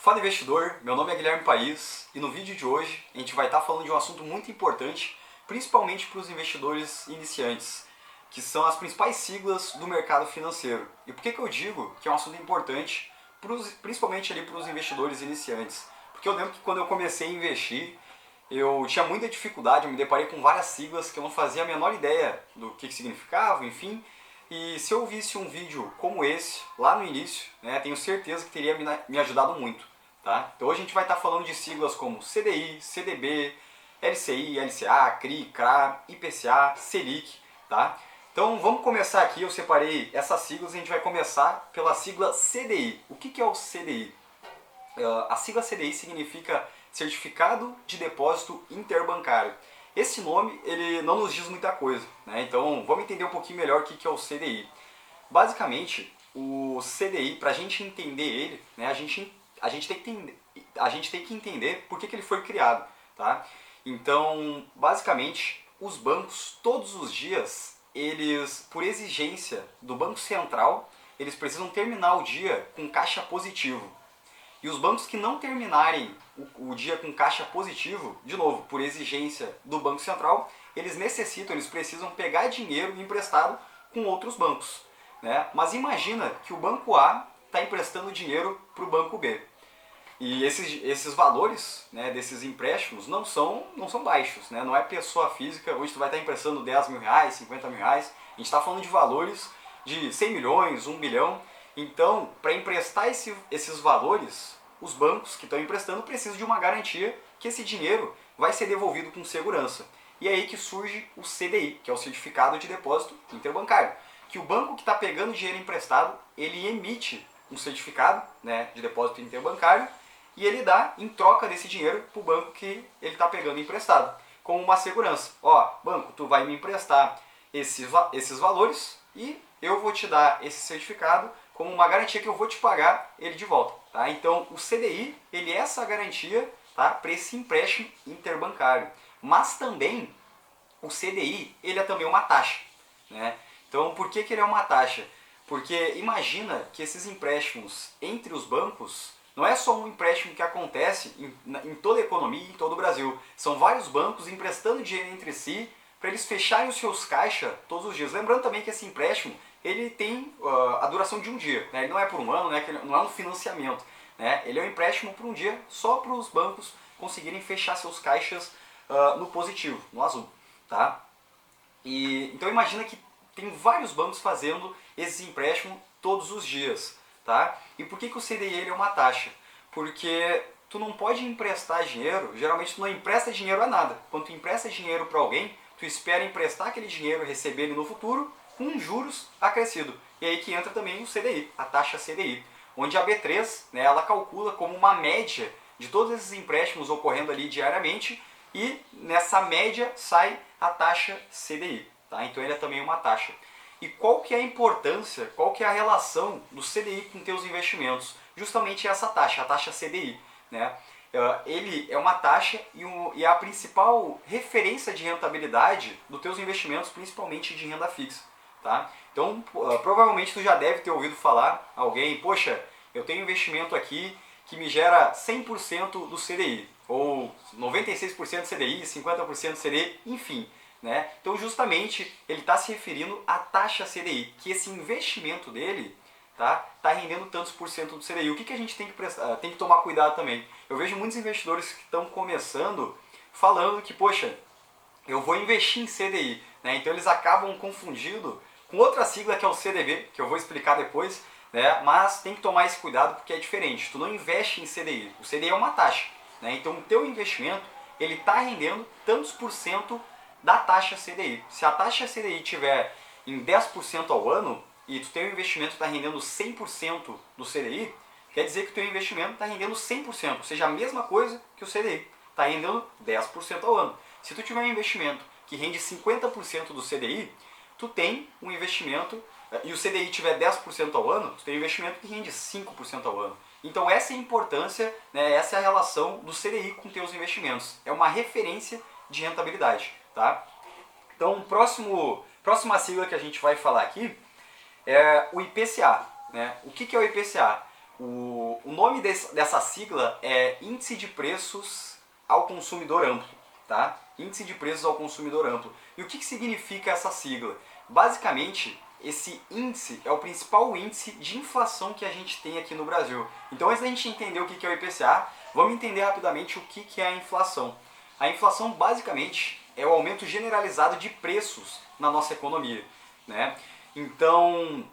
Fala investidor, meu nome é Guilherme País e no vídeo de hoje a gente vai estar falando de um assunto muito importante, principalmente para os investidores iniciantes, que são as principais siglas do mercado financeiro. E por que eu digo que é um assunto importante, principalmente ali para os investidores iniciantes? Porque eu lembro que quando eu comecei a investir, eu tinha muita dificuldade, eu me deparei com várias siglas que eu não fazia a menor ideia do que significavam, enfim. E se eu visse um vídeo como esse, lá no início, tenho certeza que teria me ajudado muito. Tá? Então hoje a gente vai estar falando de siglas como CDI, CDB, LCI, LCA, CRI, CRA, IPCA, Selic. Tá? Então vamos começar aqui, eu separei essas siglas e a gente vai começar pela sigla CDI. O que é o CDI? A sigla CDI significa Certificado de Depósito Interbancário. Esse nome ele não nos diz muita coisa, né? Então vamos entender um pouquinho melhor o que é o CDI. Basicamente, o CDI, para a gente entender ele, né, a gente tem que entender por que ele foi criado. Tá? Então, basicamente, os bancos, todos os dias, eles, por exigência do Banco Central, eles precisam terminar o dia com caixa positivo. E os bancos que não terminarem o dia com caixa positivo, de novo, por exigência do Banco Central, eles precisam pegar dinheiro emprestado com outros bancos. Né? Mas imagina que o Banco A está emprestando dinheiro para o Banco B. E esses valores, né, desses empréstimos não são baixos. Né? Não é pessoa física, hoje tu vai estar emprestando 10 mil reais, 50 mil reais. A gente está falando de valores de 100 milhões, 1 bilhão. Então, para emprestar esses valores, os bancos que estão emprestando precisam de uma garantia que esse dinheiro vai ser devolvido com segurança. E é aí que surge o CDI, que é o Certificado de Depósito Interbancário. Que o banco que está pegando dinheiro emprestado, ele emite um certificado, né, de depósito interbancário e ele dá em troca desse dinheiro para o banco que ele está pegando emprestado, como uma segurança. Ó, banco, tu vai me emprestar esses valores e eu vou te dar esse certificado como uma garantia que eu vou te pagar ele de volta. Tá? Então o CDI ele é essa garantia, tá, para esse empréstimo interbancário. Mas também o CDI ele é também uma taxa. Né? Então por que ele é uma taxa? Porque imagina que esses empréstimos entre os bancos não é só um empréstimo que acontece em toda a economia e em todo o Brasil. São vários bancos emprestando dinheiro entre si para eles fecharem os seus caixas todos os dias. Lembrando também que esse empréstimo ele tem a duração de um dia. Né? Ele não é por um ano, né? Não é um financiamento. Né? Ele é um empréstimo por um dia só para os bancos conseguirem fechar seus caixas no positivo, no azul. Tá? Então imagina que tem vários bancos fazendo esse empréstimo todos os dias. Tá? E por que o CDI ele é uma taxa? Porque tu não pode emprestar dinheiro, geralmente tu não empresta dinheiro a nada. Quando tu empresta dinheiro para alguém, tu espera emprestar aquele dinheiro e receber ele no futuro com juros acrescido. E aí que entra também o CDI, a taxa CDI, onde a B3, né, ela calcula como uma média de todos esses empréstimos ocorrendo ali diariamente e nessa média sai a taxa CDI. Tá? Então ele é também uma taxa. E qual que é a importância, qual que é a relação do CDI com teus investimentos? Justamente essa taxa, a taxa CDI. Né? Ele é uma taxa e é a principal referência de rentabilidade dos teus investimentos, principalmente de renda fixa. Tá? Então, provavelmente tu já deve ter ouvido falar, alguém, poxa, eu tenho investimento aqui que me gera 100% do CDI, ou 96% do CDI, 50% do CDI, enfim. Né? Então justamente ele está se referindo à taxa CDI, que esse investimento dele tá rendendo tantos por cento do CDI. O que a gente tem que tomar cuidado também? Eu vejo muitos investidores que estão começando falando que, poxa, eu vou investir em CDI. Né? Então eles acabam confundindo com outra sigla que é o CDB, que eu vou explicar depois, né? Mas tem que tomar esse cuidado porque é diferente. Tu não investe em CDI, o CDI é uma taxa. Né? Então o teu investimento ele está rendendo tantos por cento da taxa CDI. Se a taxa CDI estiver em 10% ao ano e tu tem um investimento que está rendendo 100% do CDI, quer dizer que o teu investimento está rendendo 100%, ou seja, a mesma coisa que o CDI, está rendendo 10% ao ano. Se tu tiver um investimento que rende 50% do CDI, tu tem um investimento, e o CDI tiver 10% ao ano, tu tem um investimento que rende 5% ao ano. Então essa é a importância, né, essa é a relação do CDI com teus investimentos. É uma referência de rentabilidade. Tá? Então, próxima sigla que a gente vai falar aqui é o IPCA. Né? O que é o IPCA? O O nome dessa sigla é Índice de Preços ao Consumidor Amplo, tá? Índice de Preços ao Consumidor Amplo. E o que significa essa sigla? Basicamente, esse índice é o principal índice de inflação que a gente tem aqui no Brasil. Então, antes da gente entender o que é o IPCA, vamos entender rapidamente o que é a inflação. A inflação, basicamente, é o aumento generalizado de preços na nossa economia, né? Então,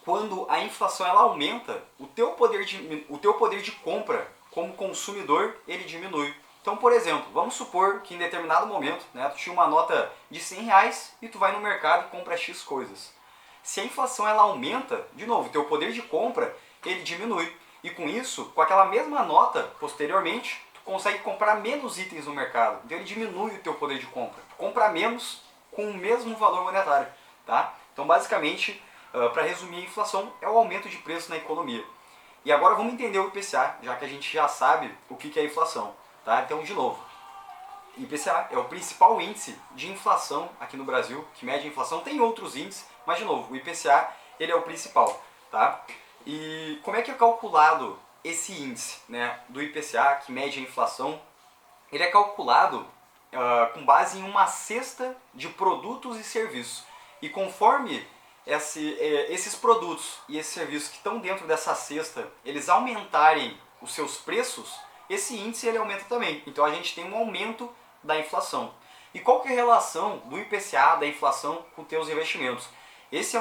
quando a inflação ela aumenta, o teu poder de compra como consumidor, ele diminui. Então, por exemplo, vamos supor que em determinado momento, né, tu tinha uma nota de R$100 e tu vai no mercado e compra X coisas. Se a inflação ela aumenta, de novo, o teu poder de compra, ele diminui. E com isso, com aquela mesma nota, posteriormente, tu consegue comprar menos itens no mercado. Então ele diminui o teu poder de compra. Tu compra menos com o mesmo valor monetário, tá? Então, basicamente, para resumir, a inflação é o aumento de preço na economia. E agora vamos entender o IPCA, já que a gente já sabe o que é inflação. Tá? Então, de novo, IPCA é o principal índice de inflação aqui no Brasil, que mede a inflação. Tem outros índices, mas, de novo, o IPCA ele é o principal. Tá? E como é que é calculado esse índice, né, do IPCA, que mede a inflação? Ele é calculado com base em uma cesta de produtos e serviços. E conforme esses produtos e esses serviços que estão dentro dessa cesta, eles aumentarem os seus preços, esse índice ele aumenta também. Então a gente tem um aumento da inflação. E qual que é a relação do IPCA, da inflação, com os teus investimentos? Esse é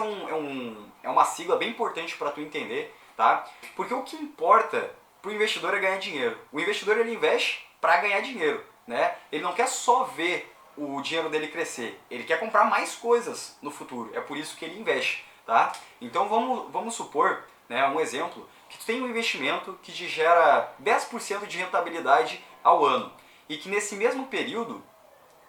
uma sigla bem importante para tu entender, tá? Porque o que importa para o investidor é ganhar dinheiro. O investidor ele investe para ganhar dinheiro, né? Ele não quer só ver o dinheiro dele crescer, ele quer comprar mais coisas no futuro. É por isso que ele investe, tá? Então vamos supor, né, um exemplo, que tu tem um investimento que te gera 10% de rentabilidade ao ano e que nesse mesmo período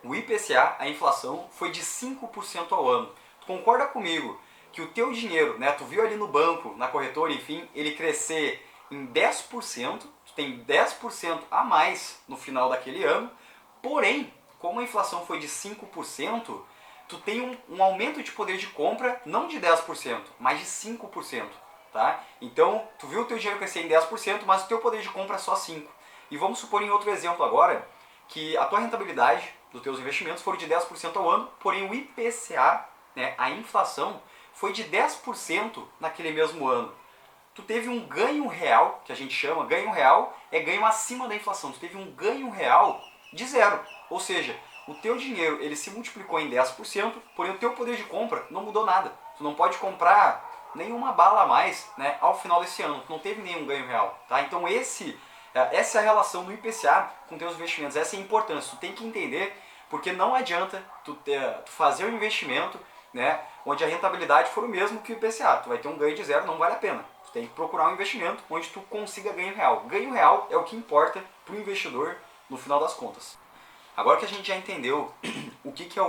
o IPCA, a inflação, foi de 5% ao ano. Tu concorda comigo que o teu dinheiro, né, tu viu ali no banco, na corretora, enfim, ele crescer em 10%, tu tem 10% a mais no final daquele ano, porém, como a inflação foi de 5%, tu tem um aumento de poder de compra não de 10%, mas de 5%. Tá? Então, tu viu o teu dinheiro crescer em 10%, mas o teu poder de compra é só 5%. E vamos supor em outro exemplo agora, que a tua rentabilidade dos teus investimentos foi de 10% ao ano, porém o IPCA, né, a inflação, foi de 10% naquele mesmo ano. Tu teve um ganho real, que a gente chama, ganho real é ganho acima da inflação. Tu teve um ganho real de zero. Ou seja, o teu dinheiro ele se multiplicou em 10%, porém o teu poder de compra não mudou nada. Tu não pode comprar nenhuma bala a mais, né, ao final desse ano. Tu não teve nenhum ganho real. Tá? Então essa é a relação do IPCA com teus investimentos. Essa é a importância. Tu tem que entender, porque não adianta tu fazer um investimento, né, onde a rentabilidade for o mesmo que o IPCA. Tu vai ter um ganho de zero, não vale a pena. Tu tem que procurar um investimento onde tu consiga ganho real. Ganho real é o que importa para o investidor no final das contas. Agora que a gente já entendeu o que é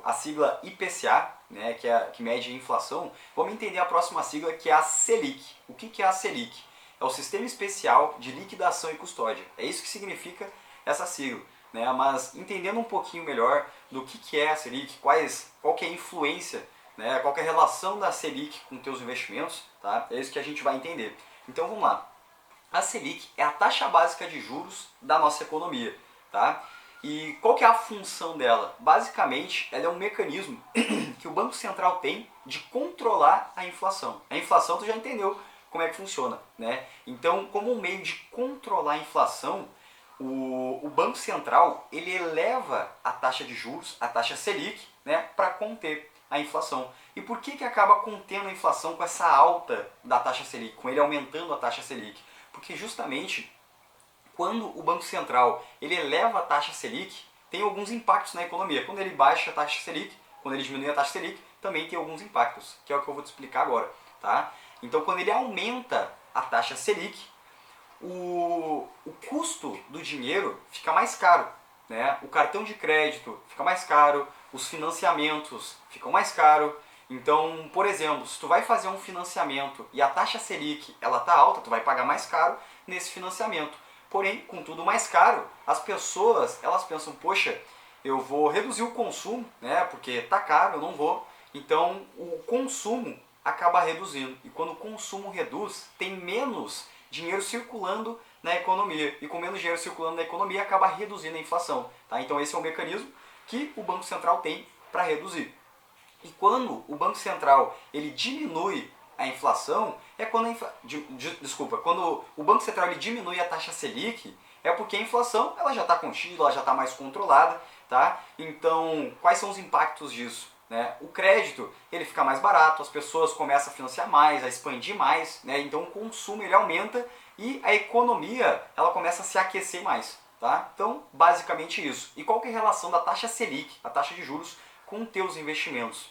a sigla IPCA, né, que mede a inflação, vamos entender a próxima sigla, que é a Selic. O que é a Selic? É o Sistema Especial de Liquidação e Custódia. É isso que significa essa sigla. Né? Mas entendendo um pouquinho melhor do que é a Selic, qual que é a influência, né, qual que é a relação da Selic com teus investimentos, tá? É isso que a gente vai entender. Então vamos lá. A Selic é a taxa básica de juros da nossa economia. Tá? E qual que é a função dela? Basicamente, ela é um mecanismo que o Banco Central tem de controlar a inflação. A inflação tu já entendeu como é que funciona, né? Então, como um meio de controlar a inflação, o Banco Central ele eleva a taxa de juros, a taxa Selic, né, para conter a inflação. E por que acaba contendo a inflação com essa alta da taxa Selic, com ele aumentando a taxa Selic? Porque justamente quando o Banco Central ele eleva a taxa Selic, tem alguns impactos na economia. Quando ele baixa a taxa Selic, quando ele diminui a taxa Selic, também tem alguns impactos, que é o que eu vou te explicar agora. Tá? Então, quando ele aumenta a taxa Selic, o custo do dinheiro fica mais caro. Né? O cartão de crédito fica mais caro, os financiamentos ficam mais caros. Então, por exemplo, se tu vai fazer um financiamento e a taxa Selic ela tá alta, tu vai pagar mais caro nesse financiamento. Porém, com tudo mais caro, as pessoas elas pensam, poxa, eu vou reduzir o consumo, né? Porque tá caro, eu não vou. Então, o consumo acaba reduzindo. E quando o consumo reduz, tem menos dinheiro circulando na economia. E com menos dinheiro circulando na economia, acaba reduzindo a inflação. Tá? Então esse é um mecanismo que o Banco Central tem para reduzir. E quando o Banco Central ele diminui a inflação, é quando quando o Banco Central ele diminui a taxa Selic, é porque a inflação ela já está contida, ela já está mais controlada. Tá? Então, quais são os impactos disso? Né? O crédito ele fica mais barato, as pessoas começam a financiar mais, a expandir mais, né? Então o consumo ele aumenta e a economia ela começa a se aquecer mais. Tá? Então, basicamente isso. E qual que é a relação da taxa Selic, a taxa de juros, com os teus investimentos?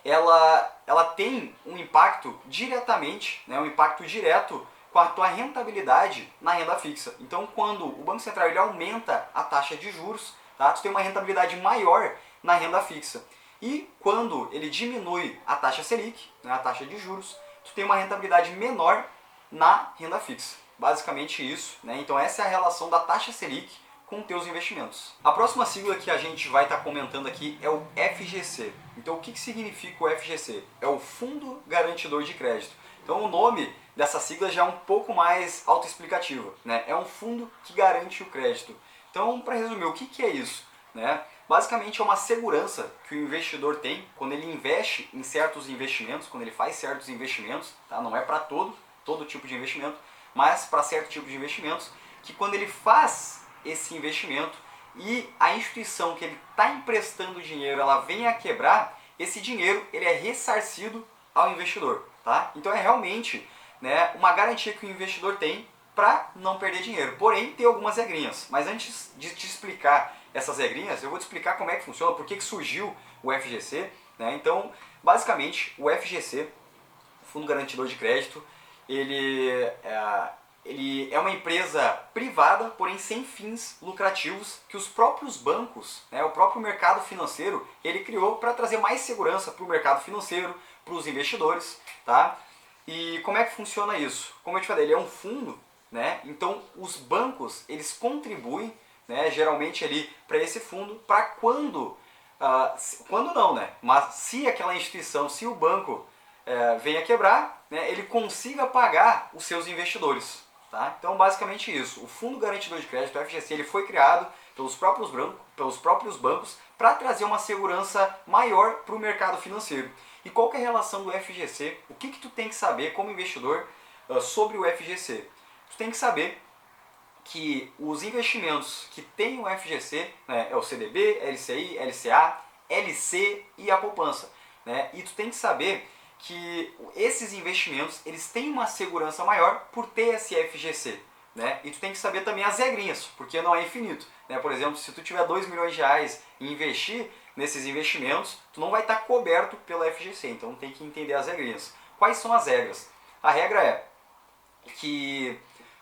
Ela tem um impacto diretamente, né? Um impacto direto com a tua rentabilidade na renda fixa. Então, quando o Banco Central ele aumenta a taxa de juros, tá? Tu tem uma rentabilidade maior na renda fixa. E quando ele diminui a taxa Selic, né, a taxa de juros, tu tem uma rentabilidade menor na renda fixa. Basicamente isso, né? Então essa é a relação da taxa Selic com teus investimentos. A próxima sigla que a gente vai estar comentando aqui é o FGC. Então o que significa o FGC? É o Fundo Garantidor de Crédito. Então o nome dessa sigla já é um pouco mais autoexplicativo, né? É um fundo que garante o crédito. Então, para resumir, o que é isso? Né? Basicamente é uma segurança que o investidor tem quando ele investe em certos investimentos, quando ele faz certos investimentos, tá? Não é para todo tipo de investimento, mas para certo tipo de investimentos, que quando ele faz esse investimento e a instituição que ele está emprestando dinheiro ela vem a quebrar, esse dinheiro ele é ressarcido ao investidor. Tá? Então é realmente, né, uma garantia que o investidor tem para não perder dinheiro. Porém, tem algumas regrinhas. Mas antes de te explicar essas regrinhas, eu vou te explicar como é que funciona, por que surgiu o FGC. Né? Então, basicamente, o FGC, Fundo Garantidor de Crédito, ele é uma empresa privada, porém sem fins lucrativos, que os próprios bancos, né, o próprio mercado financeiro, ele criou para trazer mais segurança para o mercado financeiro, para os investidores. Tá? E como é que funciona isso? Como eu te falei, ele é um fundo, né? Então os bancos eles contribuem, né, geralmente ali para esse fundo, para quando não, né? Mas se aquela instituição, se o banco venha quebrar, né, ele consiga pagar os seus investidores. Tá? Então basicamente isso. O Fundo Garantidor de Crédito, o FGC, ele foi criado pelos próprios bancos para trazer uma segurança maior para o mercado financeiro. E qual que é a relação do FGC? O que tu tem que saber como investidor sobre o FGC? Tu tem que saber que os investimentos que tem o FGC, né, é o CDB, LCI, LCA, LC e a poupança. Né? E tu tem que saber que esses investimentos eles têm uma segurança maior por ter esse FGC. Né? E tu tem que saber também as regrinhas, porque não é infinito. Né? Por exemplo, se tu tiver 2 milhões de reais e investir nesses investimentos, tu não vai estar coberto pela FGC, então tem que entender as regrinhas. Quais são as regras? A regra é que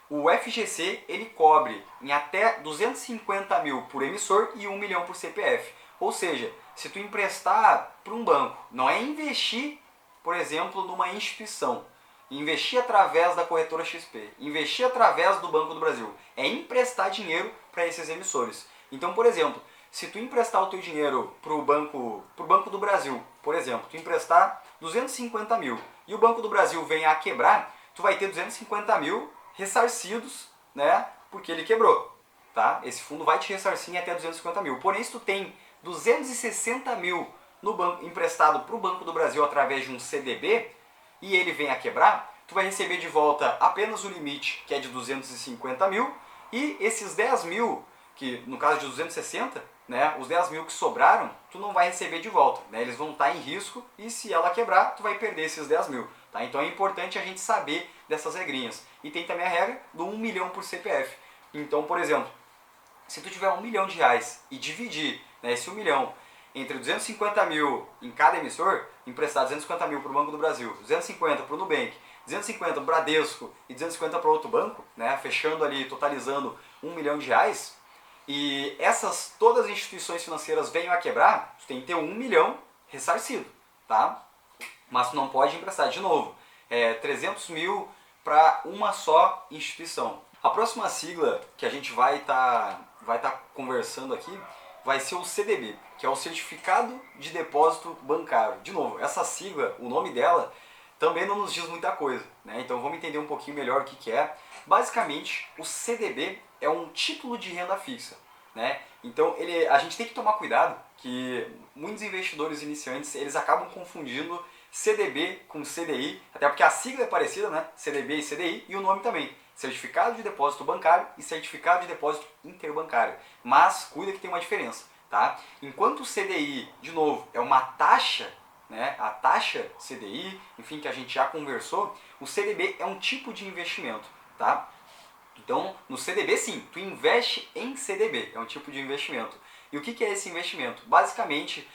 o FGC ele cobre em até 250 mil por emissor e 1 milhão por CPF. Ou seja, se tu emprestar para um banco, não é investir, por exemplo, numa instituição, investir através da corretora XP, investir através do Banco do Brasil, é emprestar dinheiro para esses emissores. Então, por exemplo, se tu emprestar o teu dinheiro para o Banco do Brasil, por exemplo, tu emprestar 250 mil e o Banco do Brasil vem a quebrar, tu vai ter 250 mil ressarcidos, né, porque ele quebrou. Tá? Esse fundo vai te ressarcir em até 250 mil. Porém, se tu tem 260 mil no banco, emprestado para o Banco do Brasil através de um CDB e ele vem a quebrar, tu vai receber de volta apenas o limite, que é de 250 mil, e esses 10 mil, que no caso de 260, né, os 10 mil que sobraram, tu não vai receber de volta. Né? Eles vão estar em risco e se ela quebrar, tu vai perder esses 10 mil. Tá? Então é importante a gente saber dessas regrinhas. E tem também a regra do 1 milhão por CPF. Então, por exemplo, se tu tiver 1 milhão de reais e dividir, né, esse 1 milhão entre 250 mil em cada emissor, emprestar 250 mil para o Banco do Brasil, 250 para o Nubank, 250 para o Bradesco e 250 para outro banco, né, fechando ali, totalizando 1 milhão de reais, e todas as instituições financeiras venham a quebrar, tu tem que ter 1 milhão ressarcido, tá? Mas tu não pode emprestar de novo. 300 mil para uma só instituição. A próxima sigla que a gente vai tá conversando aqui vai ser o CDB, que é o Certificado de Depósito Bancário. De novo, essa sigla, o nome dela, também não nos diz muita coisa, né? Então vamos entender um pouquinho melhor o que é. Basicamente, o CDB é um título de renda fixa, né? Então a gente tem que tomar cuidado que muitos investidores iniciantes eles acabam confundindo CDB com CDI, até porque a sigla é parecida, né? CDB e CDI, e o nome também. Certificado de Depósito Bancário e Certificado de Depósito Interbancário. Mas cuida que tem uma diferença, tá? Enquanto o CDI, de novo, é uma taxa, né? A taxa CDI, enfim, que a gente já conversou, o CDB é um tipo de investimento, tá? Então, no CDB sim, tu investe em CDB, é um tipo de investimento. E o que é esse investimento? Basicamente,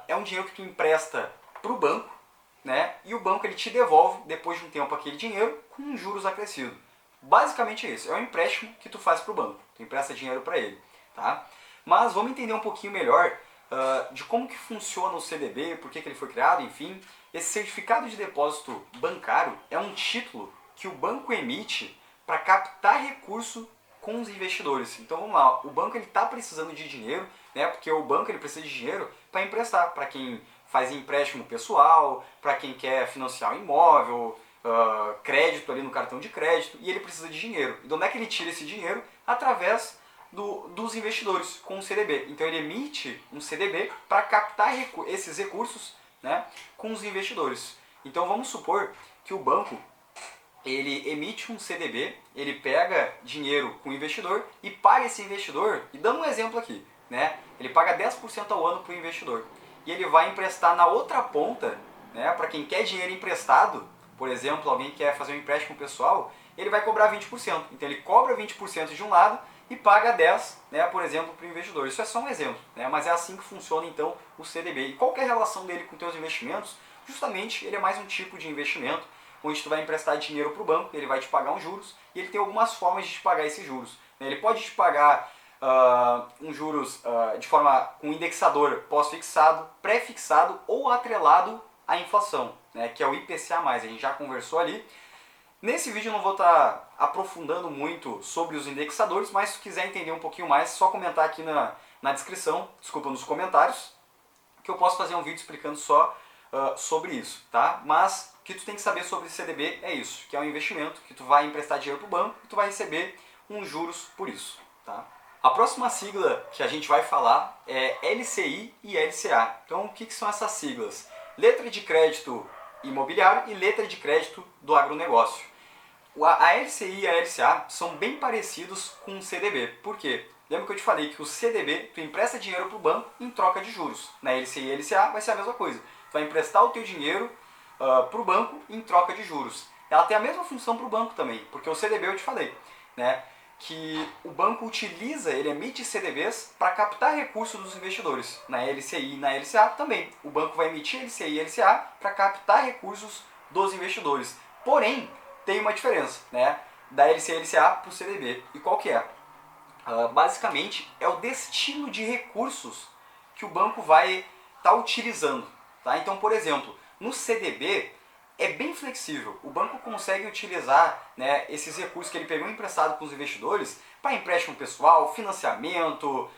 é um dinheiro que tu empresta para o banco, né? E o banco ele te devolve, depois de um tempo, aquele dinheiro com juros acrescidos. Basicamente é isso, é um empréstimo que tu faz para o banco, tu empresta dinheiro para ele, tá? Mas vamos entender um pouquinho melhor de como que funciona o CDB, por que ele foi criado, enfim. Esse certificado de depósito bancário é um título que o banco emite para captar recurso com os investidores. Então vamos lá, o banco está precisando de dinheiro, né? Porque o banco ele precisa de dinheiro para emprestar, para quem faz empréstimo pessoal, para quem quer financiar um imóvel, crédito ali no cartão de crédito, e ele precisa de dinheiro. E de onde é que ele tira esse dinheiro? Através dos investidores com o CDB. Então ele emite um CDB para captar esses recursos, né, com os investidores. Então vamos supor que o banco ele emite um CDB, ele pega dinheiro com o investidor e paga esse investidor, e dando um exemplo aqui, né, ele paga 10% ao ano para o investidor. E ele vai emprestar na outra ponta, né, para quem quer dinheiro emprestado, por exemplo, alguém quer fazer um empréstimo pessoal, ele vai cobrar 20%. Então ele cobra 20% de um lado e paga 10%, né, por exemplo, para o investidor. Isso é só um exemplo, né, mas é assim que funciona então o CDB. E qual que é a relação dele com os teus investimentos? Justamente ele é mais um tipo de investimento, onde tu vai emprestar dinheiro para o banco, ele vai te pagar uns juros, e ele tem algumas formas de te pagar esses juros. Ele pode te pagar uns juros de forma com indexador pós-fixado, pré-fixado ou atrelado à inflação, né, que é o IPCA+, a gente já conversou ali. Nesse vídeo eu não vou estar aprofundando muito sobre os indexadores, mas se quiser entender um pouquinho mais, é só comentar aqui na descrição, desculpa, nos comentários, que eu posso fazer um vídeo explicando só sobre isso, tá? Mas o que tu tem que saber sobre CDB é isso, que é um investimento que tu vai emprestar dinheiro para o banco e tu vai receber uns juros por isso, tá? A próxima sigla que a gente vai falar é LCI e LCA. Então o que são essas siglas? Letra de crédito imobiliário e letra de crédito do agronegócio. A LCI e a LCA são bem parecidos com o CDB. Por quê? Lembra que eu te falei que o CDB, tu empresta dinheiro para o banco em troca de juros. Na LCI e LCA vai ser a mesma coisa. Tu vai emprestar o teu dinheiro para o banco em troca de juros. Ela tem a mesma função para o banco também, porque o CDB eu te falei, né, que o banco utiliza, ele emite CDBs para captar recursos dos investidores. Na LCI e na LCA também. O banco vai emitir LCI e LCA para captar recursos dos investidores. Porém, tem uma diferença, né, da LCI e LCA para o CDB. E qual que é? Basicamente, é o destino de recursos que o banco vai estar utilizando. Tá? Então, por exemplo, no CDB é bem flexível. O banco consegue utilizar, né, esses recursos que ele pegou emprestado com os investidores para empréstimo pessoal, financiamento,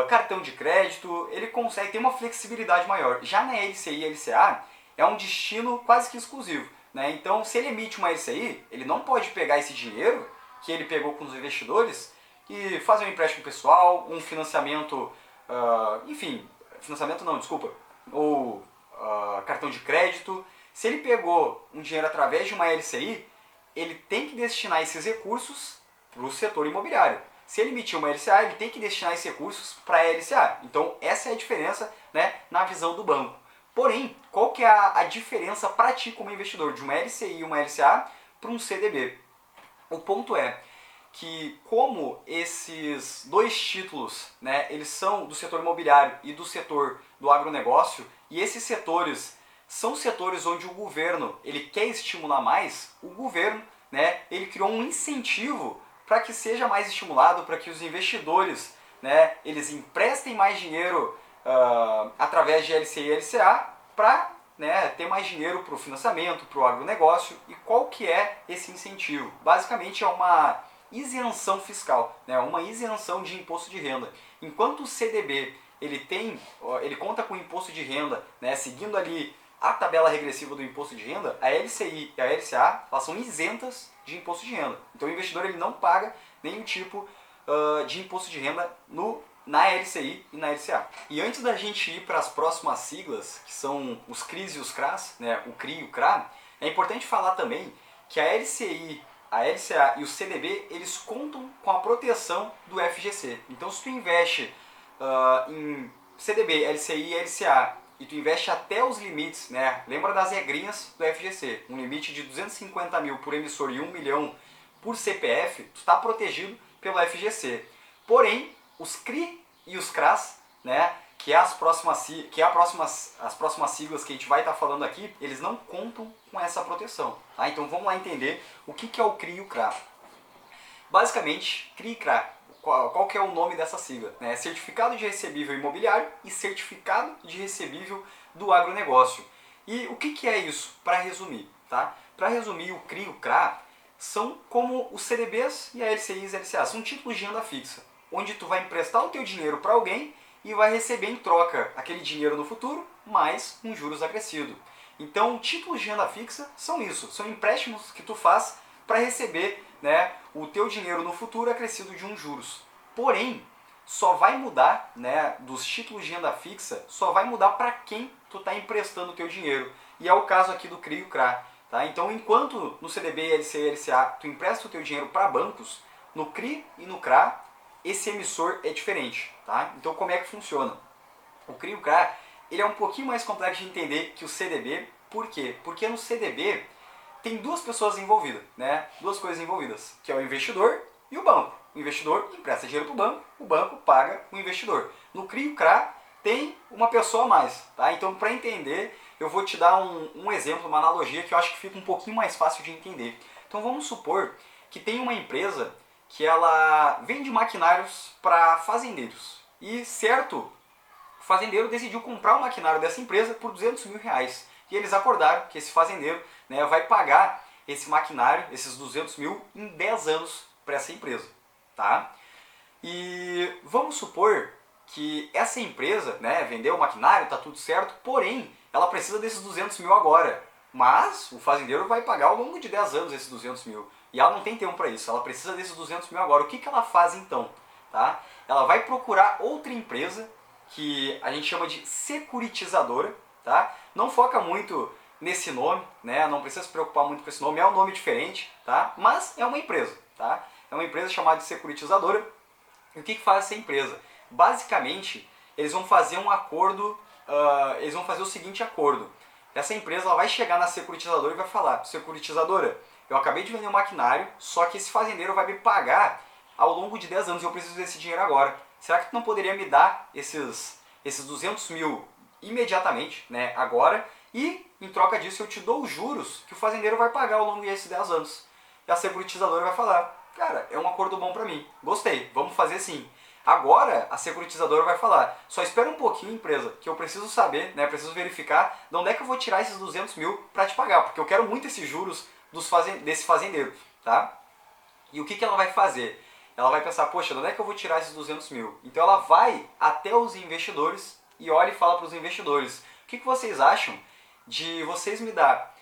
cartão de crédito. Ele consegue ter uma flexibilidade maior. Já na LCI e LCA é um destino quase que exclusivo, né? Então, se ele emite uma LCI, ele não pode pegar esse dinheiro que ele pegou com os investidores e fazer um empréstimo pessoal, um financiamento, enfim, financiamento não, desculpa, ou cartão de crédito. Se ele pegou um dinheiro através de uma LCI, ele tem que destinar esses recursos para o setor imobiliário. Se ele emitir uma LCA, ele tem que destinar esses recursos para a LCA. Então essa é a diferença, né, na visão do banco. Porém, qual que é a diferença para ti como investidor de uma LCI e uma LCA para um CDB? O ponto é que como esses dois títulos, né, eles são do setor imobiliário e do setor do agronegócio, e esses setores são setores onde o governo ele quer estimular mais, o governo, né, ele criou um incentivo para que seja mais estimulado, para que os investidores, né, eles emprestem mais dinheiro através de LCI e LCA para, né, ter mais dinheiro para o financiamento, para o agronegócio. E qual que é esse incentivo? Basicamente é uma isenção fiscal, né, uma isenção de imposto de renda. Enquanto o CDB ele conta com imposto de renda, né, seguindo ali a tabela regressiva do imposto de renda, a LCI e a LCA, elas são isentas de imposto de renda. Então o investidor ele não paga nenhum tipo de imposto de renda na LCI e na LCA. E antes da gente ir para as próximas siglas, que são os CRIs e os CRAs, né, o CRI e o CRA, é importante falar também que a LCI, a LCA e o CDB, eles contam com a proteção do FGC. Então se tu investe em CDB, LCI e LCA e tu investe até os limites, né, lembra das regrinhas do FGC, um limite de 250 mil por emissor e 1 milhão por CPF, tu está protegido pelo FGC. Porém, os CRI e os CRAs, né, que é as próximas siglas que a gente vai estar falando aqui, eles não contam com essa proteção. Tá? Então vamos lá entender o que é o CRI e o CRA. Basicamente, CRI e CRA, qual que é o nome dessa sigla? Né? Certificado de Recebível Imobiliário e Certificado de Recebível do Agronegócio. E o que é isso, para resumir? Tá? Para resumir, o CRI e o CRA são como os CDBs e a LCI e a LCA, são títulos de renda fixa, onde tu vai emprestar o teu dinheiro para alguém e vai receber em troca aquele dinheiro no futuro, mais um juros acrescido. Então, títulos de renda fixa são isso, são empréstimos que tu faz para receber, né, o teu dinheiro no futuro acrescido de um juros. Porém, só vai mudar, né, dos títulos de renda fixa, só vai mudar para quem tu está emprestando o teu dinheiro. E é o caso aqui do CRI e o CRA. Tá? Então, enquanto no CDB, LCI e LCA tu empresta o teu dinheiro para bancos, no CRI e no CRA esse emissor é diferente. Tá? Então, como é que funciona? O CRI e o CRA ele é um pouquinho mais complexo de entender que o CDB. Por quê? Porque no CDB tem duas pessoas envolvidas, né? Duas coisas envolvidas, que é o investidor e o banco. O investidor empresta dinheiro para o banco paga o investidor. No CRI e o CRA tem uma pessoa a mais. Tá? Então, para entender, eu vou te dar um exemplo, uma analogia que eu acho que fica um pouquinho mais fácil de entender. Então, vamos supor que tem uma empresa que ela vende maquinários para fazendeiros. E certo fazendeiro decidiu comprar o maquinário dessa empresa por 200 mil reais. E eles acordaram que esse fazendeiro, né, vai pagar esse maquinário, esses 200 mil, em 10 anos para essa empresa. Tá? E vamos supor que essa empresa, né, vendeu o maquinário, está tudo certo, porém ela precisa desses 200 mil agora. Mas o fazendeiro vai pagar ao longo de 10 anos esses 200 mil. E ela não tem tempo para isso, ela precisa desses 200 mil agora. O que ela faz então? Tá? Ela vai procurar outra empresa que a gente chama de securitizadora. Tá? Não foca muito nesse nome, né? Não precisa se preocupar muito com esse nome, é um nome diferente, tá? Mas é uma empresa. Tá? É uma empresa chamada de securitizadora. E o que faz essa empresa? Basicamente, eles vão fazer um acordo, eles vão fazer o seguinte acordo. Essa empresa ela vai chegar na securitizadora e vai falar: securitizadora, eu acabei de vender um maquinário, só que esse fazendeiro vai me pagar ao longo de 10 anos e eu preciso desse dinheiro agora. Será que tu não poderia me dar esses 200 mil imediatamente, né, agora? E em troca disso eu te dou os juros que o fazendeiro vai pagar ao longo desses 10 anos. E a securitizadora vai falar: cara, é um acordo bom para mim, gostei, vamos fazer sim. Agora a securitizadora vai falar: só espera um pouquinho, empresa, que eu preciso saber, né, preciso verificar de onde é que eu vou tirar esses 200 mil para te pagar, porque eu quero muito esses juros desse fazendeiro. Tá? E o que ela vai fazer? Ela vai pensar: poxa, de onde é que eu vou tirar esses 200 mil? Então ela vai até os investidores e olha e fala para os investidores: o que vocês acham de vocês me dar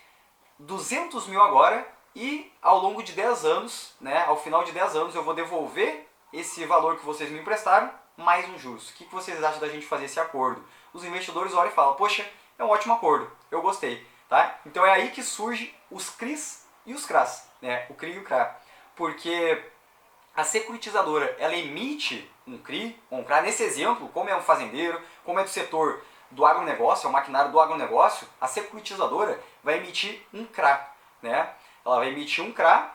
200 mil agora e ao longo de 10 anos, né, ao final de 10 anos eu vou devolver esse valor que vocês me emprestaram, mais um juros. O que vocês acham da gente fazer esse acordo? Os investidores olham e falam: poxa, é um ótimo acordo, eu gostei. Tá? Então é aí que surge os CRIs e os CRAs, né? O CRI e o CRA. Porque a securitizadora ela emite um CRI ou um CRA, nesse exemplo, como é um fazendeiro, como é do setor do agronegócio, é o maquinário do agronegócio, a securitizadora vai emitir um CRA. Né? Ela vai emitir um CRA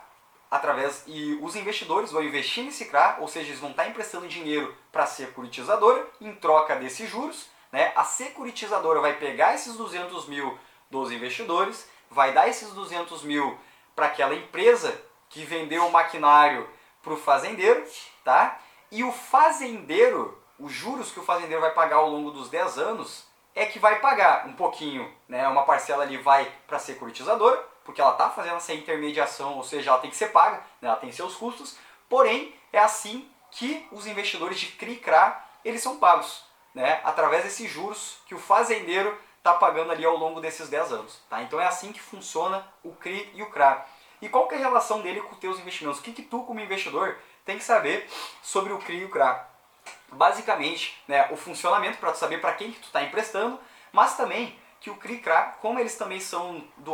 e os investidores vão investir nesse CRA, ou seja, eles vão estar emprestando dinheiro para a securitizadora em troca desses juros. Né? A securitizadora vai pegar esses 200 mil dos investidores, vai dar esses 200 mil para aquela empresa que vendeu o maquinário para o fazendeiro, tá? E o fazendeiro, os juros que o fazendeiro vai pagar ao longo dos 10 anos é que vai pagar um pouquinho, né? Uma parcela ali vai para a securitizadora, porque ela está fazendo essa intermediação, ou seja, ela tem que ser paga, né? Ela tem seus custos, porém é assim que os investidores de CRI e CRA eles são pagos, né? Através desses juros que o fazendeiro tá pagando ali ao longo desses 10 anos. Tá? Então é assim que funciona o CRI e o CRA. E qual que é a relação dele com os teus investimentos? O que tu, como investidor, tem que saber sobre o CRI e o CRA? Basicamente, né, o funcionamento para tu saber para quem que tu está emprestando, mas também que o CRI e CRA, como eles também são do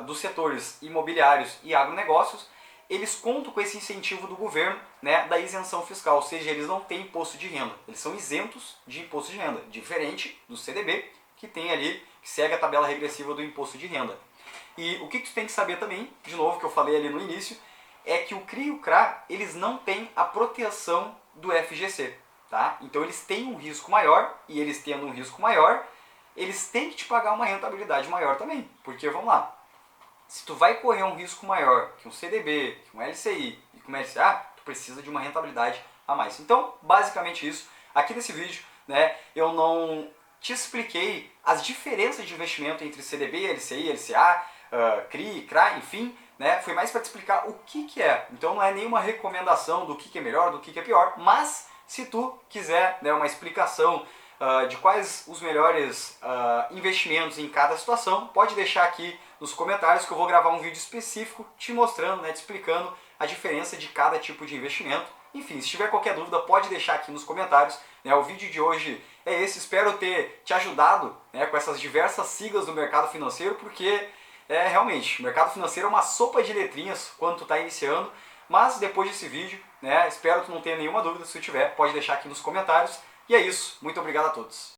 dos setores imobiliários e agronegócios, eles contam com esse incentivo do governo, né, da isenção fiscal, ou seja, eles não têm imposto de renda, eles são isentos de imposto de renda, diferente do CDB, que tem ali, que segue a tabela regressiva do imposto de renda. E o que tu tem que saber também, de novo, que eu falei ali no início, é que o CRI e o CRA, eles não têm a proteção do FGC, tá? Então eles têm um risco maior, e eles tendo um risco maior, eles têm que te pagar uma rentabilidade maior também, porque, vamos lá, se tu vai correr um risco maior que um CDB, que um LCI e que um LCA, tu precisa de uma rentabilidade a mais. Então, basicamente isso. Aqui nesse vídeo, né, eu não te expliquei as diferenças de investimento entre CDB, LCI, LCA, CRI, CRA, enfim, né, foi mais para te explicar o que é. Então não é nenhuma recomendação do que é melhor, do que é pior, mas se tu quiser, né, uma explicação de quais os melhores investimentos em cada situação, pode deixar aqui nos comentários que eu vou gravar um vídeo específico te mostrando, né, te explicando a diferença de cada tipo de investimento. Enfim, se tiver qualquer dúvida, pode deixar aqui nos comentários. Né, o vídeo de hoje é esse, espero ter te ajudado, né, com essas diversas siglas do mercado financeiro, porque realmente, o mercado financeiro é uma sopa de letrinhas quando tu está iniciando, mas depois desse vídeo, né, espero que tu não tenha nenhuma dúvida. Se tu tiver, pode deixar aqui nos comentários. E é isso, muito obrigado a todos.